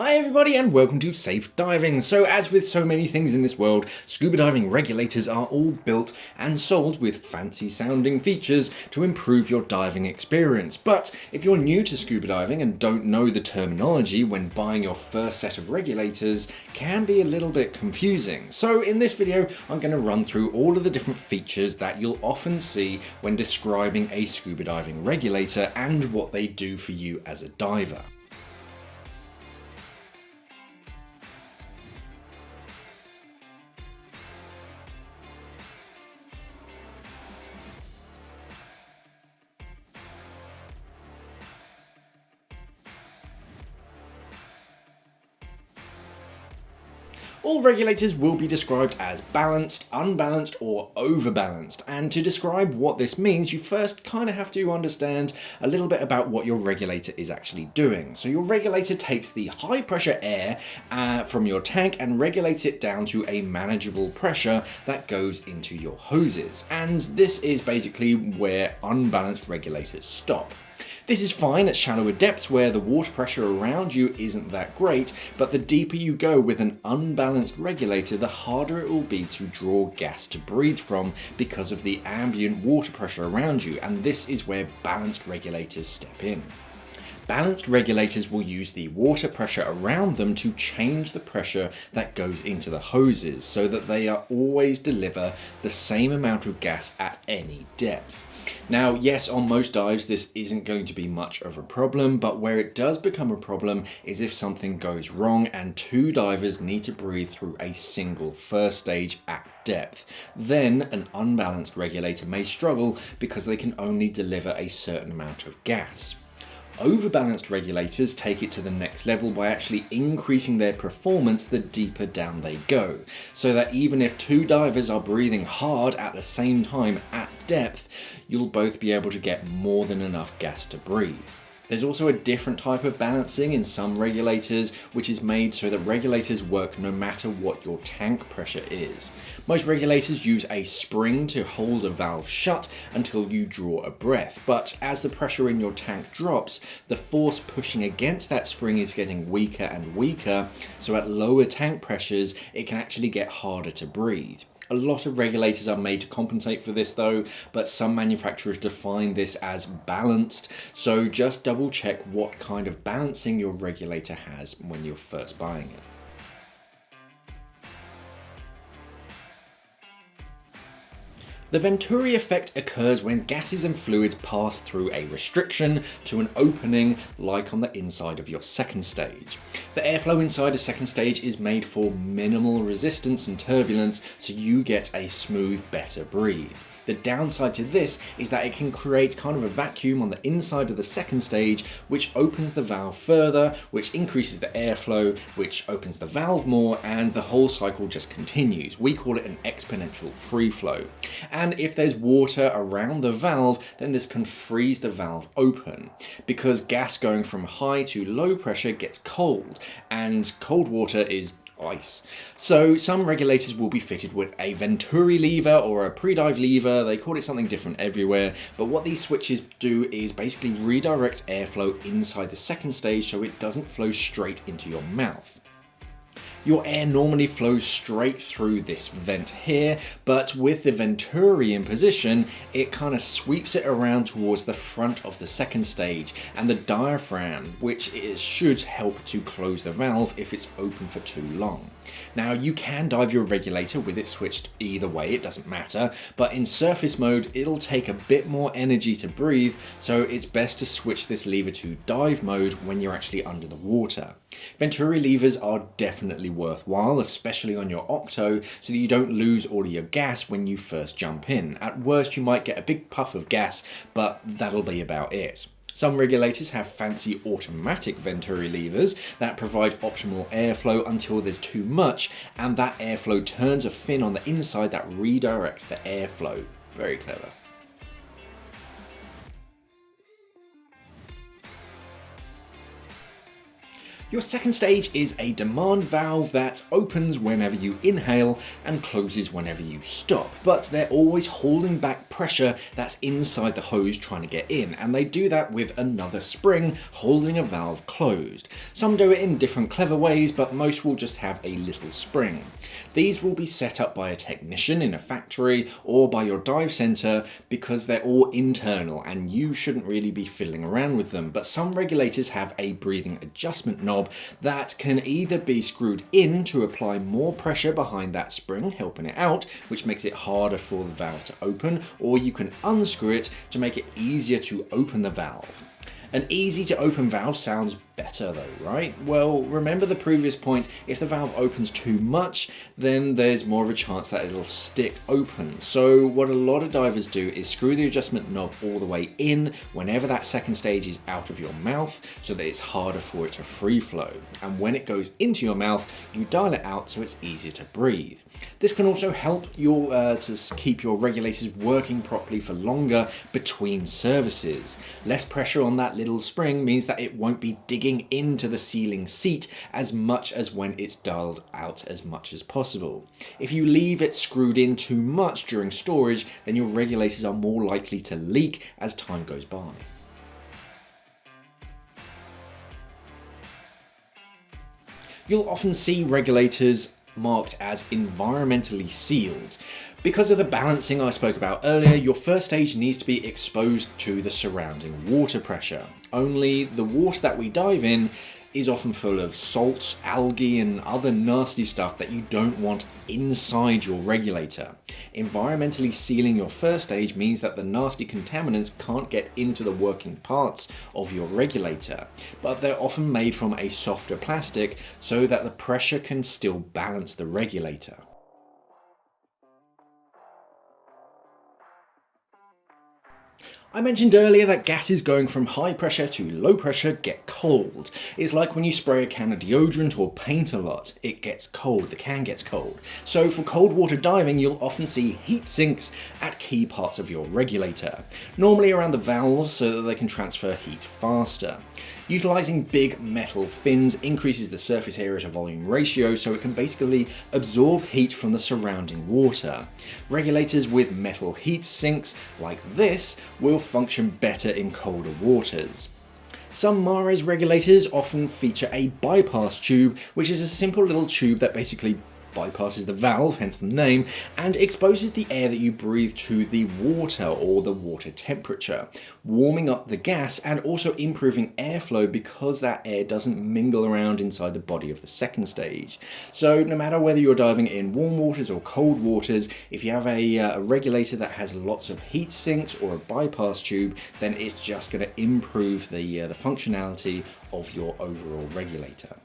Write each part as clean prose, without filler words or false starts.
Hi everybody and welcome to Safe Diving. So as with so many things in this world, scuba diving regulators are all built and sold with fancy sounding features to improve your diving experience. But if you're new to scuba diving and don't know the terminology when buying your first set of regulators, can be a little bit confusing. So in this video, I'm going to run through all of the different features that you'll often see when describing a scuba diving regulator and what they do for you as a diver. All regulators will be described as balanced, unbalanced, or overbalanced, and to describe what this means, you first kind of have to understand a little bit about what your regulator is actually doing. So your regulator takes the high pressure air from your tank and regulates it down to a manageable pressure that goes into your hoses, and this is basically where unbalanced regulators stop. This is fine at shallower depths where the water pressure around you isn't that great, but the deeper you go with an unbalanced regulator, the harder it will be to draw gas to breathe from because of the ambient water pressure around you, and this is where balanced regulators step in. Balanced regulators will use the water pressure around them to change the pressure that goes into the hoses so that they are always deliver the same amount of gas at any depth. Now, yes, on most dives this isn't going to be much of a problem, but where it does become a problem is if something goes wrong and two divers need to breathe through a single first stage at depth. Then an unbalanced regulator may struggle because they can only deliver a certain amount of gas. Overbalanced regulators take it to the next level by actually increasing their performance the deeper down they go, so that even if two divers are breathing hard at the same time at depth, you'll both be able to get more than enough gas to breathe. There's also a different type of balancing in some regulators, which is made so that regulators work no matter what your tank pressure is. Most regulators use a spring to hold a valve shut until you draw a breath, but as the pressure in your tank drops, the force pushing against that spring is getting weaker and weaker, so at lower tank pressures, it can actually get harder to breathe. A lot of regulators are made to compensate for this though, but some manufacturers define this as balanced, so just double check what kind of balancing your regulator has when you're first buying it. The Venturi effect occurs when gases and fluids pass through a restriction to an opening like on the inside of your second stage. The airflow inside a second stage is made for minimal resistance and turbulence, so you get a smooth, better breathe. The downside to this is that it can create kind of a vacuum on the inside of the second stage, which opens the valve further, which increases the airflow, which opens the valve more, and the whole cycle just continues. We call it an exponential free flow. And if there's water around the valve, then this can freeze the valve open, because gas going from high to low pressure gets cold, and cold water is ice. So some regulators will be fitted with a Venturi lever or a pre-dive lever. They call it something different everywhere, but what these switches do is basically redirect airflow inside the second stage so it doesn't flow straight into your mouth. Your air normally flows straight through this vent here, but with the Venturi in position, it kind of sweeps it around towards the front of the second stage and the diaphragm, which should help to close the valve if it's open for too long. Now you can dive your regulator with it switched either way, it doesn't matter, but in surface mode it'll take a bit more energy to breathe, so it's best to switch this lever to dive mode when you're actually under the water. Venturi levers are definitely worthwhile, especially on your octo, so that you don't lose all of your gas when you first jump in. At worst you might get a big puff of gas, but that'll be about it. Some regulators have fancy automatic Venturi levers that provide optimal airflow until there's too much, and that airflow turns a fin on the inside that redirects the airflow. Very clever. Your second stage is a demand valve that opens whenever you inhale and closes whenever you stop, but they're always holding back pressure that's inside the hose trying to get in, and they do that with another spring holding a valve closed. Some do it in different clever ways, but most will just have a little spring. These will be set up by a technician in a factory or by your dive center because they're all internal and you shouldn't really be fiddling around with them, but some regulators have a breathing adjustment knob that can either be screwed in to apply more pressure behind that spring, helping it out, which makes it harder for the valve to open, or you can unscrew it to make it easier to open the valve. An easy to open valve sounds better though, right? Well, remember the previous point, if the valve opens too much, then there's more of a chance that it'll stick open. So what a lot of divers do is screw the adjustment knob all the way in whenever that second stage is out of your mouth, so that it's harder for it to free flow. And when it goes into your mouth, you dial it out so it's easier to breathe. This can also help to keep your regulators working properly for longer between services. Less pressure on that little spring means that it won't be digging into the sealing seat as much as when it's dialed out as much as possible. If you leave it screwed in too much during storage, then your regulators are more likely to leak as time goes by. You'll often see regulators marked as environmentally sealed. Because of the balancing I spoke about earlier, your first stage needs to be exposed to the surrounding water pressure. Only the water that we dive in is often full of salt, algae and other nasty stuff that you don't want inside your regulator. Environmentally sealing your first stage means that the nasty contaminants can't get into the working parts of your regulator, but they're often made from a softer plastic so that the pressure can still balance the regulator. I mentioned earlier that gases going from high pressure to low pressure get cold. It's like when you spray a can of deodorant or paint a lot. It gets cold, the can gets cold. So for cold water diving, you'll often see heat sinks at key parts of your regulator, normally around the valves so that they can transfer heat faster. Utilising big metal fins increases the surface area to volume ratio so it can basically absorb heat from the surrounding water. Regulators with metal heat sinks like this will function better in colder waters. Some Mares regulators often feature a bypass tube, which is a simple little tube that basically bypasses the valve, hence the name, and exposes the air that you breathe to the water or the water temperature, warming up the gas and also improving airflow because that air doesn't mingle around inside the body of the second stage. So no matter whether you're diving in warm waters or cold waters, if you have a regulator that has lots of heat sinks or a bypass tube, then it's just going to improve the functionality of your overall regulator.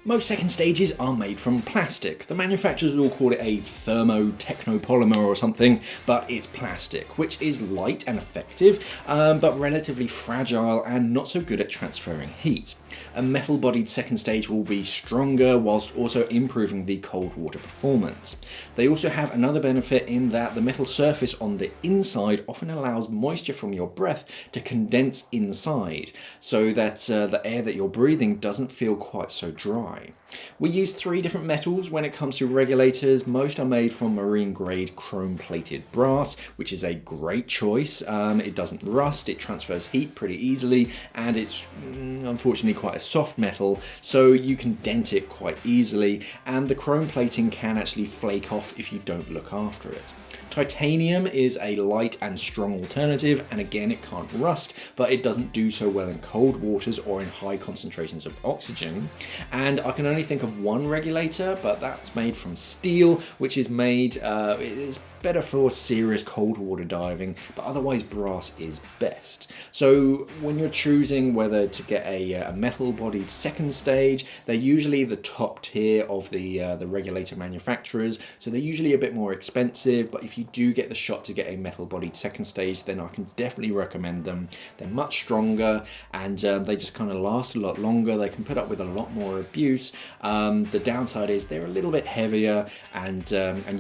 Most second stages are made from plastic. The manufacturers will call it a thermo-technopolymer or something, but it's plastic, which is light and effective, but relatively fragile and not so good at transferring heat. A metal-bodied second stage will be stronger whilst also improving the cold water performance. They also have another benefit in that the metal surface on the inside often allows moisture from your breath to condense inside, so that the air that you're breathing doesn't feel quite so dry. We use 3 different metals when it comes to regulators. Most are made from marine grade chrome plated brass, which is a great choice. It doesn't rust, it transfers heat pretty easily, and it's unfortunately quite a soft metal, so you can dent it quite easily, and the chrome plating can actually flake off if you don't look after it. Titanium is a light and strong alternative, and again it can't rust, but it doesn't do so well in cold waters or in high concentrations of oxygen. And I can only think of one regulator, but that's made from steel, which is made, it is better for serious cold water diving, but otherwise brass is best. So when you're choosing whether to get a metal bodied second stage, they're usually the top tier of the regulator manufacturers, so they're usually a bit more expensive, but if you do get the shot to get a metal bodied second stage, then I can definitely recommend them. They're much stronger, and they just kind of last a lot longer. They can put up with a lot more abuse. The downside is they're a little bit heavier, and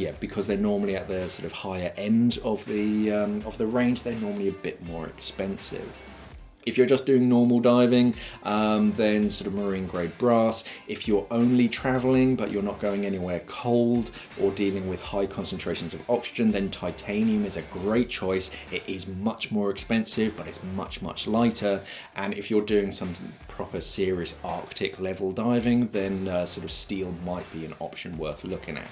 yeah, because they're normally at the sort of higher end of the range, they're normally a bit more expensive. If you're just doing normal diving, then sort of marine grade brass. If you're only traveling but you're not going anywhere cold or dealing with high concentrations of oxygen, then titanium is a great choice. It is much more expensive, but it's much lighter. And if you're doing some proper serious Arctic level diving, then sort of steel might be an option worth looking at.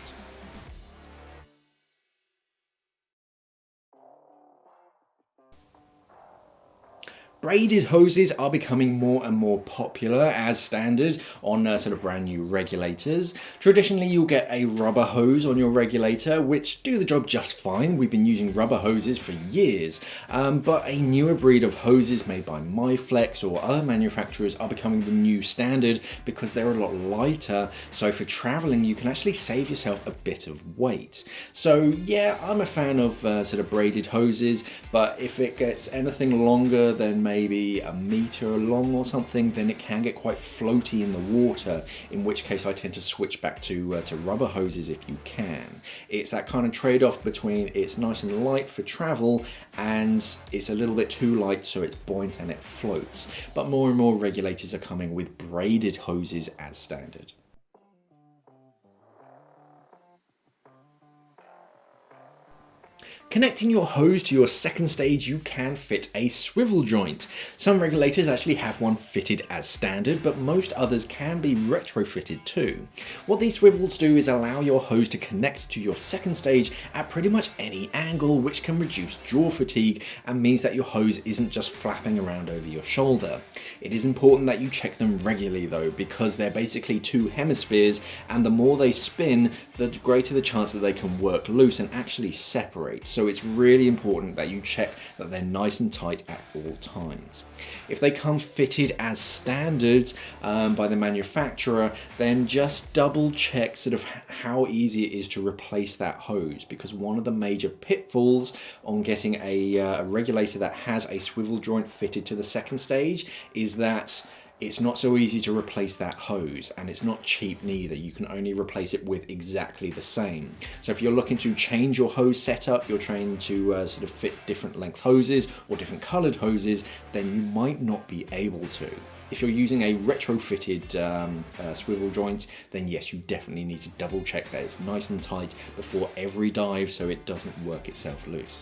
Braided hoses are becoming more and more popular as standard on sort of brand new regulators. Traditionally, you'll get a rubber hose on your regulator, which do the job just fine. We've been using rubber hoses for years, but a newer breed of hoses made by Myflex or other manufacturers are becoming the new standard because they're a lot lighter. So for traveling, you can actually save yourself a bit of weight. So yeah, I'm a fan of sort of braided hoses, but if it gets anything longer than maybe a meter long or something, then it can get quite floaty in the water, in which case I tend to switch back to rubber hoses if you can. It's that kind of trade-off between it's nice and light for travel and it's a little bit too light so it's buoyant and it floats. But more and more regulators are coming with braided hoses as standard. Connecting your hose to your second stage, you can fit a swivel joint. Some regulators actually have one fitted as standard, but most others can be retrofitted too. What these swivels do is allow your hose to connect to your second stage at pretty much any angle, which can reduce jaw fatigue and means that your hose isn't just flapping around over your shoulder. It is important that you check them regularly though, because they're basically two hemispheres, and the more they spin, the greater the chance that they can work loose and actually separate. So it's really important that you check that they're nice and tight at all times. If they come fitted as standard by the manufacturer, then just double check sort of how easy it is to replace that hose, because one of the major pitfalls on getting a regulator that has a swivel joint fitted to the second stage is that it's not so easy to replace that hose, and it's not cheap neither. You can only replace it with exactly the same. So if you're looking to change your hose setup, you're trying to sort of fit different length hoses or different colored hoses, then you might not be able to. If you're using a retrofitted swivel joint, then yes, you definitely need to double check that it's nice and tight before every dive so it doesn't work itself loose.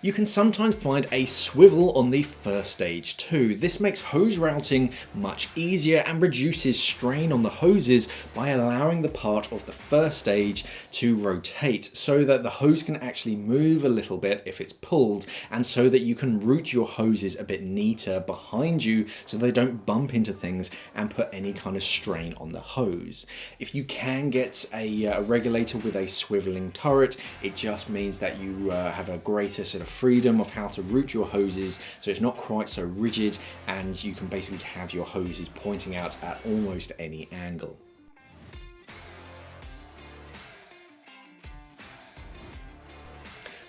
You can sometimes find a swivel on the first stage too. This makes hose routing much easier and reduces strain on the hoses by allowing the part of the first stage to rotate so that the hose can actually move a little bit if it's pulled, and so that you can route your hoses a bit neater behind you so they don't bump into things and put any kind of strain on the hose. If you can get a regulator with a swiveling turret, it just means that you have a greater sort of freedom of how to route your hoses, so it's not quite so rigid and you can basically have your hoses pointing out at almost any angle.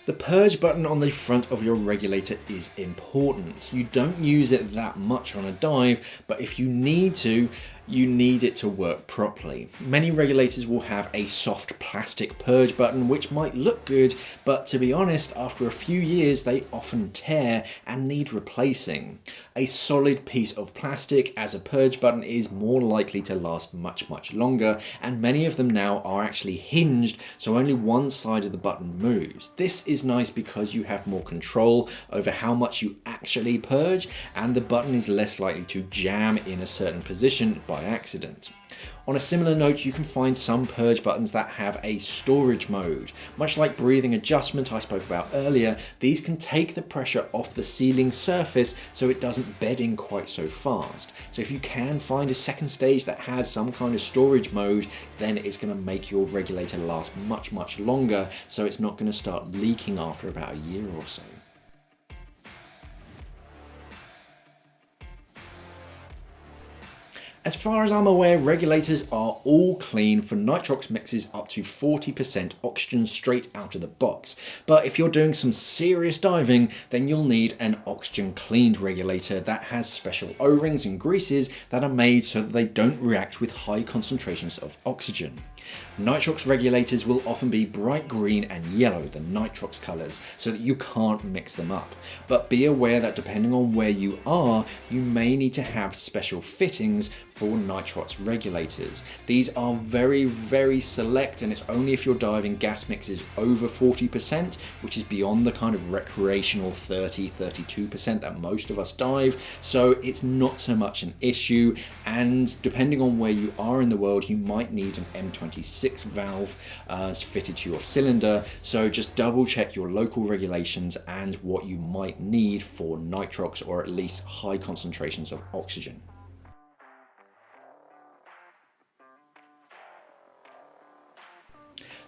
The purge button on the front of your regulator is important. You don't use it that much on a dive, but if you need to, you need it to work properly. Many regulators will have a soft plastic purge button, which might look good, but to be honest, after a few years, they often tear and need replacing. A solid piece of plastic as a purge button is more likely to last much longer, and many of them now are actually hinged, so only one side of the button moves. This is nice because you have more control over how much you actually purge, and the button is less likely to jam in a certain position by accident. On a similar note, you can find some purge buttons that have a storage mode. Much like breathing adjustment I spoke about earlier, these can take the pressure off the sealing surface so it doesn't bed in quite so fast. So if you can find a second stage that has some kind of storage mode, then it's going to make your regulator last much longer, so it's not going to start leaking after about a year or so. As far as I'm aware, regulators are all clean for nitrox mixes up to 40% oxygen straight out of the box. But if you're doing some serious diving, then you'll need an oxygen cleaned regulator that has special O-rings and greases that are made so that they don't react with high concentrations of oxygen. Nitrox regulators will often be bright green and yellow, the nitrox colours, so that you can't mix them up. But be aware that depending on where you are, you may need to have special fittings for nitrox regulators. These are very, very select, and it's only if you're diving gas mixes over 40%, which is beyond the kind of recreational 30-32% that most of us dive, so it's not so much an issue. And depending on where you are in the world, you might need an M26 valve fitted to your cylinder, so just double check your local regulations and what you might need for nitrox, or at least high concentrations of oxygen.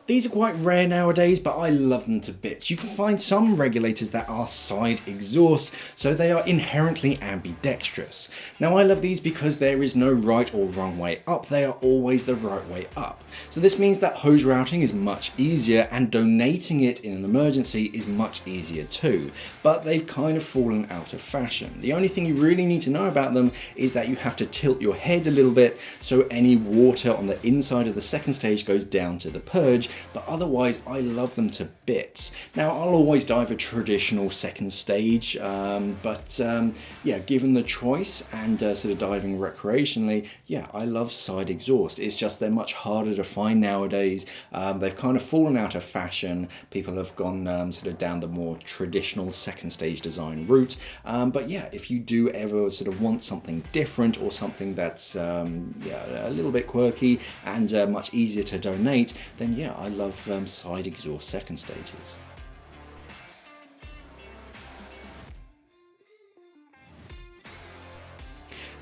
These are quite rare nowadays, but I love them to bits. You can find some regulators that are side exhaust, so they are inherently ambidextrous. Now I love these because there is no right or wrong way up, they are always the right way up. So this means that hose routing is much easier, and donating it in an emergency is much easier too. But they've kind of fallen out of fashion. The only thing you really need to know about them is that you have to tilt your head a little bit so any water on the inside of the second stage goes down to the purge, but otherwise I love them to bits. Now I'll always dive a traditional second stage, yeah, given the choice and sort of diving recreationally, yeah, I love side exhaust. It's just they're much harder to find nowadays. They've kind of fallen out of fashion. People have gone sort of down the more traditional second stage design route. But yeah, if you do ever sort of want something different, or something that's yeah, a little bit quirky and much easier to donate, then yeah, I love side exhaust second stages.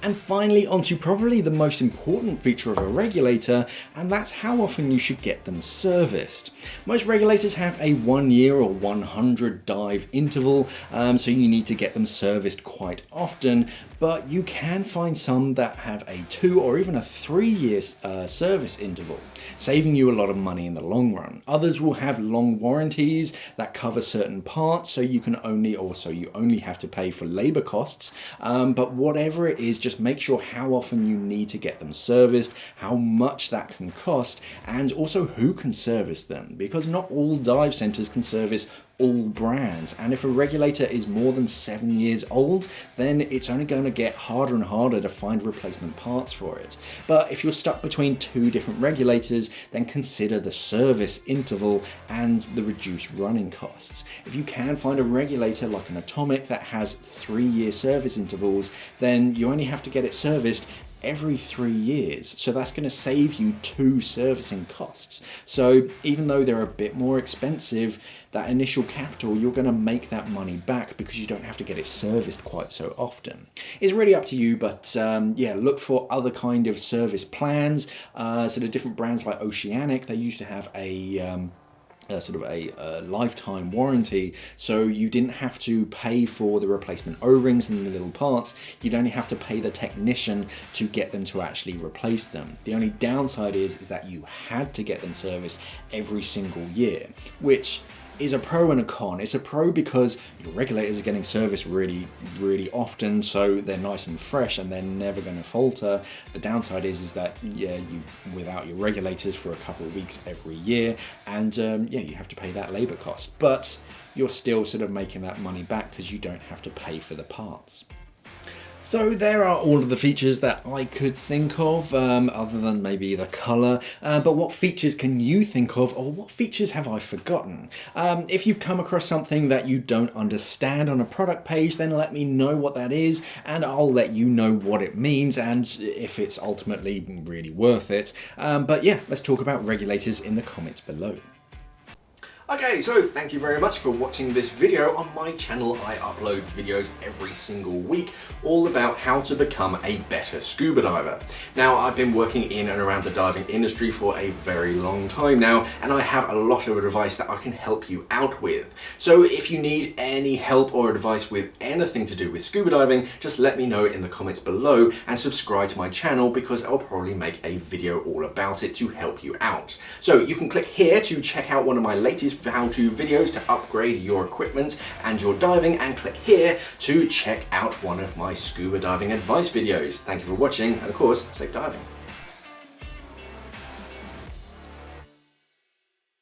And finally, onto probably the most important feature of a regulator, and that's how often you should get them serviced. Most regulators have a 1 year or 100 dive interval, so you need to get them serviced quite often, but you can find some that have a 2 or even a 3 year service interval, saving you a lot of money in the long run. Others will have long warranties that cover certain parts, so you only have to pay for labor costs, but whatever it is, just make sure how often you need to get them serviced, how much that can cost, and also who can service them, because not all dive centers can service all brands, and if a regulator is more than 7 years old, then it's only going to get harder and harder to find replacement parts for it. But if you're stuck between 2 different regulators, then consider the service interval and the reduced running costs. If you can find a regulator like an Atomic that has 3 year service intervals, then you only have to get it serviced every 3 years, so that's going to save you 2 servicing costs. So even though they're a bit more expensive, that initial capital, you're going to make that money back because you don't have to get it serviced quite so often. It's really up to you, but yeah, look for other kind of service plans. Sort of different brands like Oceanic, they used to have a lifetime warranty, so you didn't have to pay for the replacement O-rings and the little parts. You'd only have to pay the technician to get them to actually replace them. The only downside is that you had to get them serviced every single year, which is a pro and a con. It's a pro because your regulators are getting serviced really, really often, so they're nice and fresh and they're never going to falter. The downside is that yeah, you without your regulators for a couple of weeks every year, and yeah, you have to pay that labor cost. But you're still sort of making that money back because you don't have to pay for the parts. So there are all of the features that I could think of, other than maybe the colour, but what features can you think of, or what features have I forgotten? If you've come across something that you don't understand on a product page, then let me know what that is, and I'll let you know what it means and if it's ultimately really worth it. But yeah, let's talk about regulators in the comments below. Okay, so thank you very much for watching this video. On my channel, I upload videos every single week all about how to become a better scuba diver. Now, I've been working in and around the diving industry for a very long time now, and I have a lot of advice that I can help you out with. So if you need any help or advice with anything to do with scuba diving, just let me know in the comments below and subscribe to my channel, because I'll probably make a video all about it to help you out. So you can click here to check out one of my latest how-to videos to upgrade your equipment and your diving, and click here to check out one of my scuba diving advice videos. Thank you for watching, and of course, safe diving.